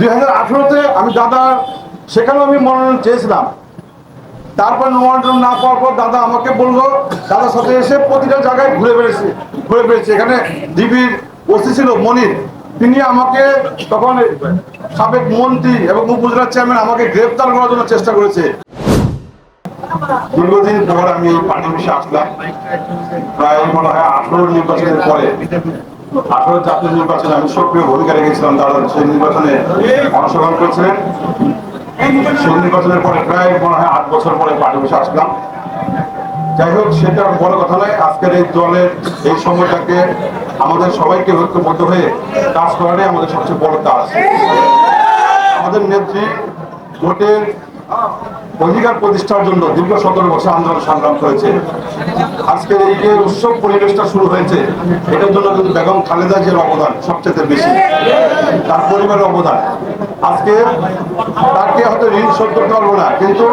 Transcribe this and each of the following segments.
2018-তে আমি দাদা সেখানেও আমি মনোনয়ন চেয়েছিলাম। তারপর মনোনয়ন না পাওয়ার পর দাদা আমাকে বললো, দাদার সাথে এসে প্রতিটা জায়গায় ঘুরে বেড়েছি। এখানে ডিবির ওসি ছিল মনির, তিনি আমাকে তখন সাবেক মন্ত্রী এবং উপজেলা চেয়ারম্যান আমাকে গ্রেফতার করার জন্য চেষ্টা করেছে। দীর্ঘদিন পর আমি পার্টি অফিসে আসলাম, প্রায় মনে হয় 18 নির্বাচনের পরে। 18 জাতীয় নির্বাচনে আমি সক্রিয় ভূমিকা রেখেছিলাম। দাদা সেই নির্বাচনে অংশগ্রহণ করেছিলেন। সেই নির্বাচনের পরে প্রায় মনে হয় 8 বছর পরে পার্টি অফিসে আসলাম। যাই হোক, সেটা বড় কথা নয়। আজকের এই দলের এই সময়টাকে আমাদের সবাইকে ঐক্যবদ্ধ হয়ে কাজ করাটাই আমাদের সবচেয়ে বড় কাজ। আমাদের নেত্রী ভোটের অধিকার প্রতিষ্ঠার জন্য দীর্ঘ 17 বছর আন্দোলন সংগ্রাম করেছে। আজকের এই যে উৎসব পরিবেশটা শুরু হয়েছে, এটার জন্য কিন্তু বেগম খালেদা জিয়ার অবদান সবচেয়ে বেশি, তার পরিবারের অবদান। আজকে তাকে হয়তো ঋণ শোধ করতে পারবো না, কিন্তু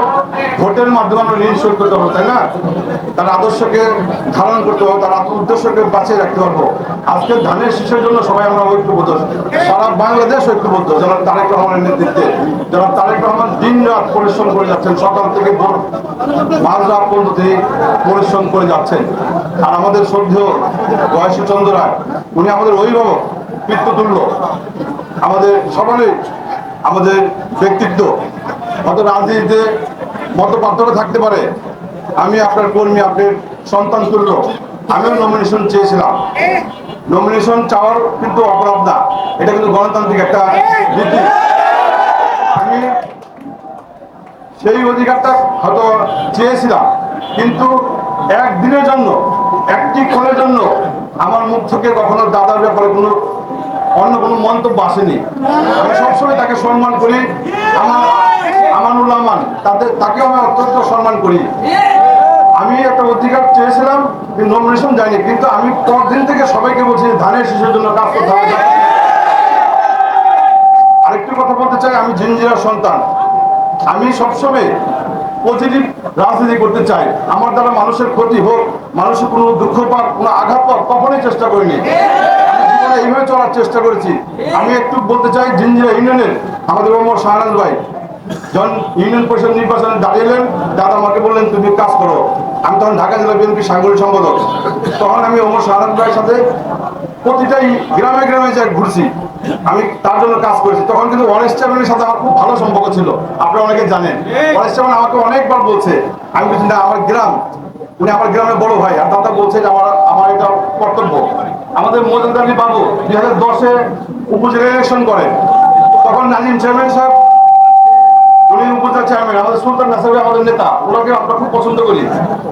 ভোটের মাধ্যমে আমরা ঋণ শোধ করতে পারবো, তাই না? তার আদর্শকে ধারণ করতে পারবো, তার উদ্দেশ্যকে বাঁচিয়ে রাখতে পারবো। আজকে ধানের শীষের জন্য সবাই আমরা ঐক্যবদ্ধ, সারা বাংলাদেশ ঐক্যবদ্ধ। যারা তারেক রহমানের নেতৃত্বে, যারা তারেক রহমান দিন রাত পরিশ্রম করে যাচ্ছেন, সকাল থেকে মাঝরাত পর্যন্ত তিনি পরিশ্রম করে যাচ্ছেন। আর আমাদের শ্রদ্ধেয় বয়সী চন্দ্র রায়, উনি আমাদের অভিভাবক, পিতৃতুল্য, আমাদের সকলেই আমাদের ব্যক্তিত্ব। হয়তো রাজনীতিতে মত পার্থক্য থাকতে পারে, আমি আপনার কর্মী, আপনার সন্তান তুল্য। আমিও নমিনেশন চেয়েছিলাম। নমিনেশন চাওয়ার কিন্তু অপরাধ না, এটা কিন্তু গণতান্ত্রিক একটা নীতি। আমি সেই অধিকারটা হয়তো চেয়েছিলাম, কিন্তু একদিনের জন্য, একটি ক্ষণের জন্য আমার মুখ থেকে কখনো দাদার ব্যাপারে অন্য কোনো মন্তব্য আসেনি। আমি সবসময় তাকে সম্মান করি। আমানুল্লাহ আমান, তাকেও আমি অত্যন্ত সম্মান করি। আমি একটা অধিকার চেয়েছিলাম, নমিনেশন যায়নি, কিন্তু আমি পরদিন থেকে সবাইকে বলছি ধানের শীষের জন্য কাজ করতে হবে। আরেকটি কথা বলতে চাই, আমি জিঞ্জিরার সন্তান। আমি সবসময় পজিটিভ রাজনীতি করতে চাই। আমার দ্বারা মানুষের ক্ষতি হোক, মানুষের কোনো দুঃখ পাক, কোনো আঘাত পাক, কখনোই চেষ্টা করিনি। এইভাবে চলার চেষ্টা করেছি। আমি একটু বলতে চাই, জিঞ্জিরা ইউনিয়নের আমাদের ওমর শাহনাজ ভাই যখন ইউনিয়ন পরিষদ নির্বাচনে দাঁড়িয়েলেন, দাদা আমাকে বললেন তুমি কাজ করো। আমি তখন ঢাকা জেলা বিএনপি সাংগঠনিক সম্পাদক। তখন আমি ওমর শাহনাজ ভাইয়ের সাথে প্রতিটাই গ্রামে গ্রামে যাই ঘুরছি, আমি তার জন্য কাজ করেছি। তখন কিন্তু ওয়ারেস চেয়ারম্যানের সাথে আমার খুব ভালো সম্পর্ক ছিল, আপনারা অনেকে জানেন। ওয়ারেস চেয়ারম্যান আমাকে অনেকবার বলছে, আমি বলছি না, আমার গ্রাম, উনি আমার গ্রামের বড় ভাই, আর দাদা বলছে যে আমার এটা কর্তব্য। আমাদের মজুমদার আলী বাবু 2010-এ উপজেলা ইলেকশন করেন, তখন নাজিম চেয়ারম্যান সাহেব, উনি উপজেলা চেয়ারম্যান। আমাদের সুলতান নাসির আমাদের নেতা, ওনাকে আমরা খুব পছন্দ করি।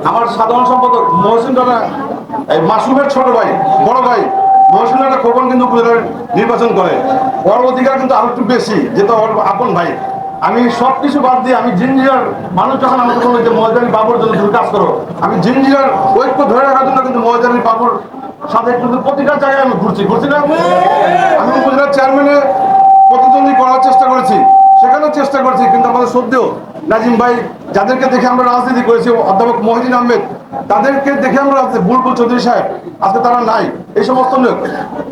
আমার সাধারণ সম্পাদক মহসিন দাদা, মাসুমের ছোট ভাই, বড় ভাই মহসিন দাদা খোকন কিন্তু উপজেলার নির্বাচন করে। ওর অধিকার কিন্তু আরো একটু বেশি, যেটা ওর আপন ভাই। আমি সবকিছু বাদ দিয়ে, আমি জিঞ্জিরার মানুষ যখন আমাকে বললো যে মহিউদ্দিন আলী বাবুর জন্য তুমি কাজ করো, আমি জিঞ্জিরার ঐক্য ধরে রাখার জন্য কিন্তু মহিউদ্দিন আলী বাবুর সাথে কিন্তু প্রতিটা জায়গায় আমি ঘুরছি না। আমি উপজেলার চেয়ারম্যানে প্রতিদ্বন্দ্বী করার চেষ্টা করেছি, সেখানেও চেষ্টা করেছি, কিন্তু আমাদের শ্রদ্ধেয় নাজিম ভাই, যাদেরকে দেখে আমরা রাজনীতি করেছি, অধ্যাপক মহিউদ্দিন আহমেদ, তাদেরকে দেখে আমরা বুলবুল চৌধুরী সাহেব, আজকে তারা নাই, এই সমস্ত লোক।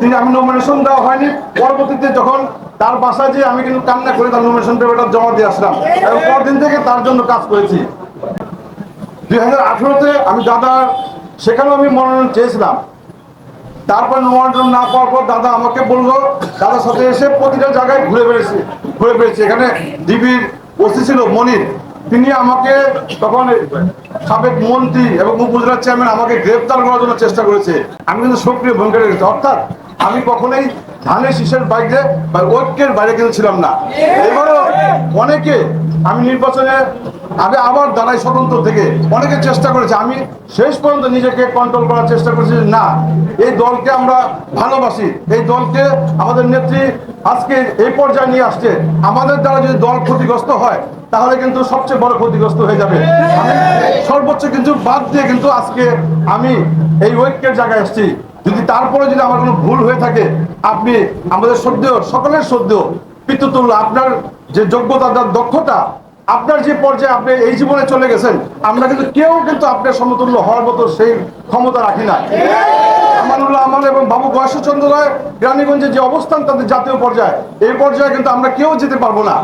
তিনি, আমি নমিনেশন দেওয়া হয়নি, পরবর্তীতে যখন তার বাসায় যে আমি কিন্তু কান্না করে তার নমিনেশন পেপারটা জমা দিয়ে আসলাম, এবং পরদিন থেকে তার জন্য কাজ করেছি। 2018-তে আমি দাদা সেখানেও আমি মনোনয়ন চেয়েছিলাম। তারপর মনোনয়ন না পাওয়ার পর দাদা আমাকে বললো, দাদার সাথে এসে প্রতিটা জায়গায় ঘুরে বেড়েছি। এখানে ডিবির ওসি ছিল মনির, তিনি আমাকে তখন সাবেক মন্ত্রী এবং উপজেলা চেয়ারম্যান আমাকে গ্রেফতার করার জন্য চেষ্টা করেছে। আমি কিন্তু সক্রিয় ভূমিকা রেখেছি, অর্থাৎ আমি কখনোই ধানের শীষের বাইরে বা ঐক্যের বাইরে কিন্তু ছিলাম না। এবারও অনেকে, আমি নির্বাচনে আগে আবার দাঁড়াই স্বতন্ত্র থেকে, অনেকে চেষ্টা করেছে। আমি শেষ পর্যন্ত নিজেকে কন্ট্রোল করার চেষ্টা করেছি, না, এই দলকে আমরা ভালোবাসি, এই দলকে আমাদের নেত্রী আজকে এই পর্যায়ে নিয়ে আসছে। আমাদের দ্বারা যদি দল ক্ষতিগ্রস্ত হয়, তাহলে কিন্তু সবচেয়ে বড় ক্ষতিগ্রস্ত হয়ে যাবে। আমি সর্বোচ্চ কিন্তু বাদ দিয়ে কিন্তু আজকে আমি এই ঐক্যের জায়গায় আসছি। যদি তারপরে যদি আমার কোনো ভুল হয়ে থাকে, আপনি আমাদের শ্রদ্ধেয়, সকলের শ্রদ্ধেয় পিতৃতুল্য, আপনার যে যোগ্যতা, দক্ষতা, আপনার যে পর্যায়ে আপনি এই জীবনে চলে গেছেন, আমরা কিন্তু কেউ কিন্তু আপনার সমতুল্য হওয়ার মতো সেই ক্ষমতা রাখি না। আমার মিজানুর রহমান এবং বাবু গয়েশ্বরচন্দ্র রায় রানীগঞ্জে যে অবস্থান তাদের জাতীয় পর্যায়ে, এই পর্যায়ে কিন্তু আমরা কেউ যেতে পারবো না।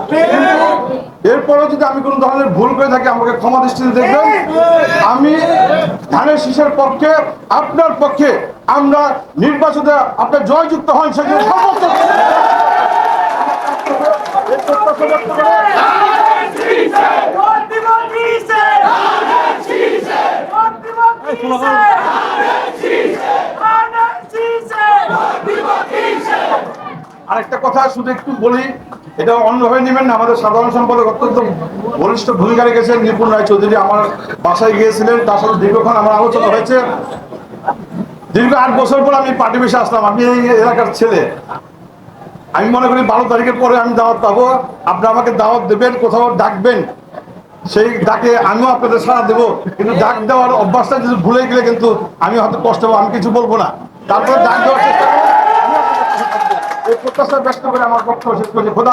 এরপরেও যদি আমি কোনো ধরনের ভুল করে থাকি আমাকে ক্ষমা দৃষ্টিতে দেখবেন। আমি ধানের শীষের পক্ষে, আপনার পক্ষে আমরা নির্বাচনে আপনার জয়যুক্ত হন সেজন্য সমর্থন আরেকটা কথা শুধু একটু বলি, এটা অন্যভাবে নেবেন না। আমাদের সাধারণ সম্পাদক অত্যন্ত বলিষ্ঠ ভূমিকা রেখেছেন নিপুণ রায় চৌধুরী, আমার বাসায় গিয়েছিলেন, তার সাথে দীর্ঘক্ষণ আমার আলোচনা হয়েছে। দীর্ঘ 8 বছর পর আমি পার্টি বেশি আসলাম। আমি এই এলাকার ছেলে, আমি মনে করি 12 তারিখের পরে আমি দাওয়াত পাবো। আপনারা আমাকে দাওয়াত দেবেন, কোথাও ডাকবেন, সেই ডাকে আমিও আপনাদের সাড়া দেবো। কিন্তু ডাক দেওয়ার অভ্যাসটা যদি ভুলে গেলে কিন্তু আমি হয়তো কষ্ট পাবো, আমি কিছু বলবো না। তারপরে ডাক দেওয়ার চেষ্টা করবো। এই প্রত্যাশা ব্যক্ত করে আমার বক্তব্য শেষ করছি। খোদা।